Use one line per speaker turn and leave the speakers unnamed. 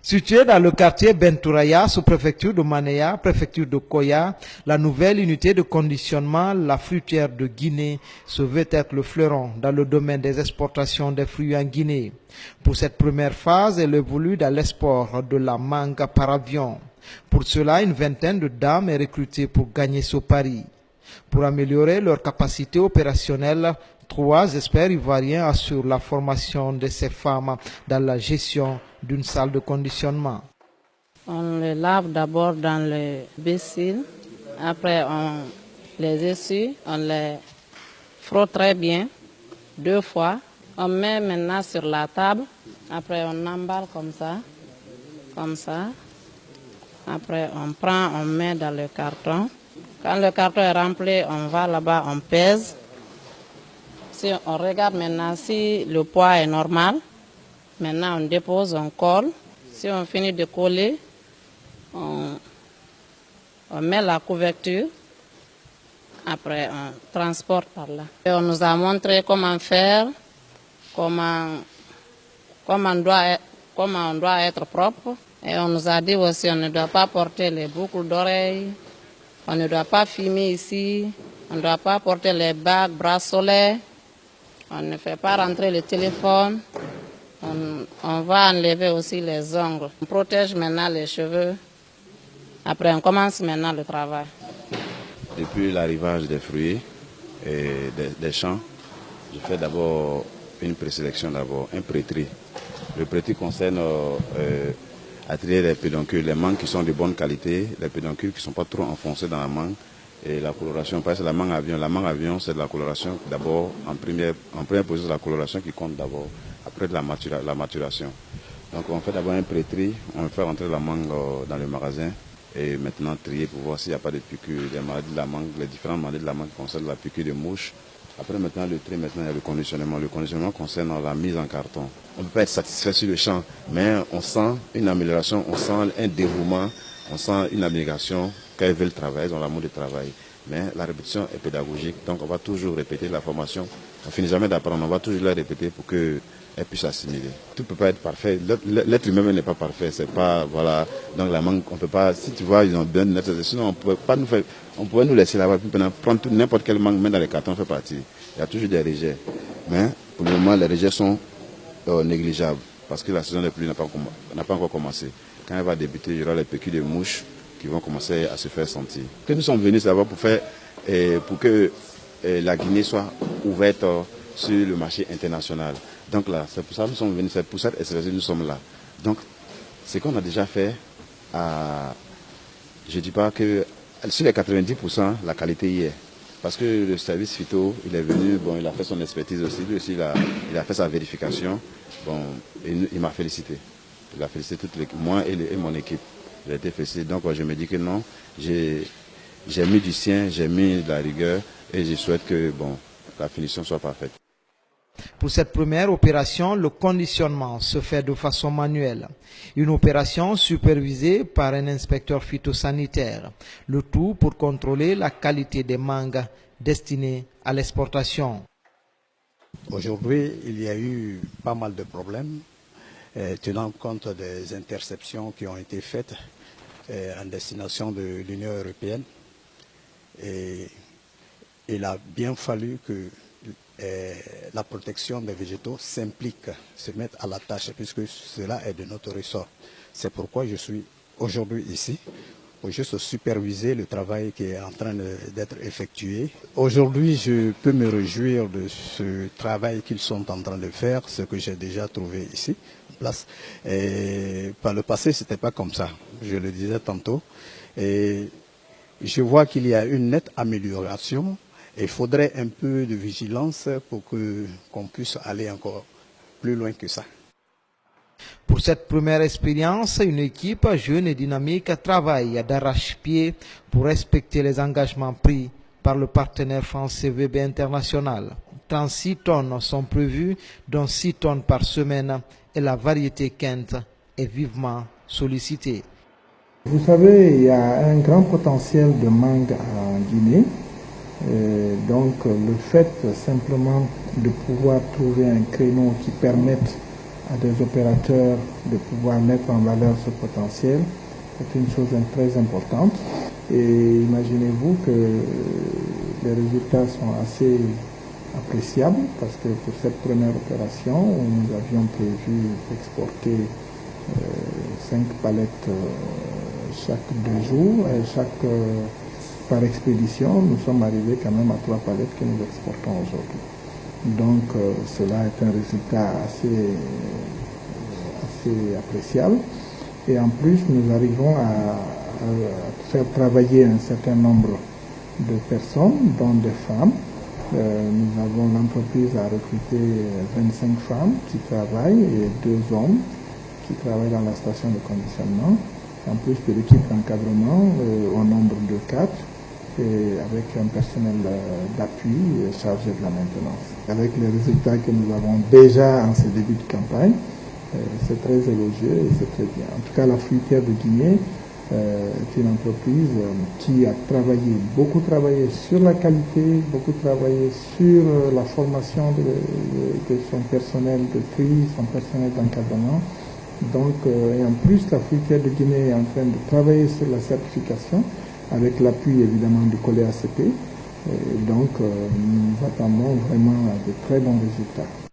Située dans le quartier Bentouraya, sous-préfecture de Manéa, préfecture de Koya, la nouvelle unité de conditionnement, la fruitière de Guinée, se veut être le fleuron dans le domaine des exportations des fruits en Guinée. Pour cette première phase, elle évolue dans l'export de la mangue par avion. Pour cela, une vingtaine de dames est recrutée pour gagner ce pari. Pour améliorer leur capacité opérationnelle, 3 experts ivoiriens assurent la formation de ces femmes dans la gestion d'une salle de conditionnement.
On les lave d'abord dans le bassine, après on les essuie, on les frotte très bien 2 fois. On met maintenant sur la table, après on emballe comme ça. Après on prend, on met dans le carton. Quand le carton est rempli, on va là-bas, on pèse. Si on regarde maintenant si le poids est normal, maintenant on dépose, on colle. Si on finit de coller, on met la couverture. Après on transporte par là. Et on nous a montré comment faire, comment on doit être propre. Et on nous a dit aussi on ne doit pas porter les boucles d'oreilles, on ne doit pas fumer ici, on ne doit pas porter les bagues, bracelets, on ne fait pas rentrer le téléphone, on va enlever aussi les ongles. On protège maintenant les cheveux. Après on commence maintenant le travail.
Depuis l'arrivage des fruits et des champs, je fais d'abord une présélection, un pré-tri. Le pré-tri concerne à trier les pédoncules, les mangues qui sont de bonne qualité, les pédoncules qui ne sont pas trop enfoncés dans la mangue, et la coloration. Parce que la mangue avion, c'est de la coloration d'abord, en première position, la coloration qui compte d'abord, après de la maturation. Donc on fait d'abord un pré-tri, on fait rentrer la mangue dans le magasin, et maintenant trier pour voir s'il n'y a pas de piqûres, des maladies de la mangue, les différentes maladies de la mangue qui concernent la piqûre de mouche. Après maintenant le tri, maintenant il y a le conditionnement. Le conditionnement concerne la mise en carton. On ne peut pas être satisfait sur le champ, mais on sent une amélioration, on sent un dévouement, on sent une abnégation qu'elles veulent travailler, ils ont l'amour de travail. Mais la répétition est pédagogique, donc on va toujours répéter la formation. On ne finit jamais d'apprendre, on va toujours la répéter pour qu'elles puissent assimiler. Tout ne peut pas être parfait, l'être humain n'est pas parfait, c'est pas, voilà, donc la mangue, on peut pas, si tu vois, ils ont bien de sinon on pouvait pas nous faire, on pourrait nous laisser là-bas, puis prendre n'importe quelle mangue, même dans les cartons, fait partie. Il y a toujours des rejets. Mais pour le moment, les rejets sont négligeables, parce que la saison des pluies n'a pas encore commencé. Quand elle va débuter, il y aura les piqûres de mouches qui vont commencer à se faire sentir. Que nous sommes venus d'abord pour que la Guinée soit ouverte sur le marché international. Donc là, c'est pour ça que nous sommes venus, c'est pour cette espèce que nous sommes là. Donc, ce qu'on a déjà fait, je ne dis pas que sur les 90%, la qualité y est. Parce que le service phyto, il est venu, bon, il a fait son expertise aussi, lui aussi, il a fait sa vérification, bon, il m'a félicité. Il a félicité toute l'équipe, moi et mon équipe. J'ai été félicité, donc je me dis que non, j'ai mis du sien, j'ai mis de la rigueur et je souhaite que bon, la finition soit parfaite.
Pour cette première opération, le conditionnement se fait de façon manuelle. Une opération supervisée par un inspecteur phytosanitaire. Le tout pour contrôler la qualité des mangues destinées à l'exportation.
Aujourd'hui, il y a eu pas mal de problèmes, tenant compte des interceptions qui ont été faites en destination de l'Union européenne. Et il a bien fallu que la protection des végétaux s'implique, se mette à la tâche, puisque cela est de notre ressort. C'est pourquoi je suis aujourd'hui ici, pour juste superviser le travail qui est en train d'être effectué. Aujourd'hui, je peux me réjouir de ce travail qu'ils sont en train de faire, ce que j'ai déjà trouvé ici, en place. Et par le passé, ce n'était pas comme ça, je le disais tantôt. Et je vois qu'il y a une nette amélioration. Il faudrait un peu de vigilance pour qu'on puisse aller encore plus loin que ça.
Pour cette première expérience, une équipe jeune et dynamique travaille d'arrache-pied pour respecter les engagements pris par le partenaire français VB International. 36 tonnes sont prévues, dont 6 tonnes par semaine, et la variété Kent est vivement sollicitée.
Vous savez, il y a un grand potentiel de mangue en Guinée. Donc le fait simplement de pouvoir trouver un créneau qui permette à des opérateurs de pouvoir mettre en valeur ce potentiel est une chose très importante. Et imaginez-vous que les résultats sont assez appréciables parce que pour cette première opération, nous avions prévu d'exporter 5 palettes chaque 2 jours et par expédition, nous sommes arrivés quand même à 3 palettes que nous exportons aujourd'hui. Donc cela est un résultat assez appréciable. Et en plus, nous arrivons à faire travailler un certain nombre de personnes, dont des femmes. L'entreprise a recruté 25 femmes qui travaillent et 2 hommes qui travaillent dans la station de conditionnement. En plus de l'équipe d'encadrement au nombre de 4 et avec un personnel d'appui chargé de la maintenance. Avec les résultats que nous avons déjà en ce début de campagne, c'est très élogieux et c'est très bien. En tout cas, la fruitière de Guinée est une entreprise qui a beaucoup travaillé sur la qualité, beaucoup travaillé sur la formation de son personnel de tri, son personnel d'encadrement. Donc, et en plus, la fruitière de Guinée est en train de travailler sur la certification avec l'appui évidemment du COLEACP. Donc, nous attendons vraiment de très bons résultats.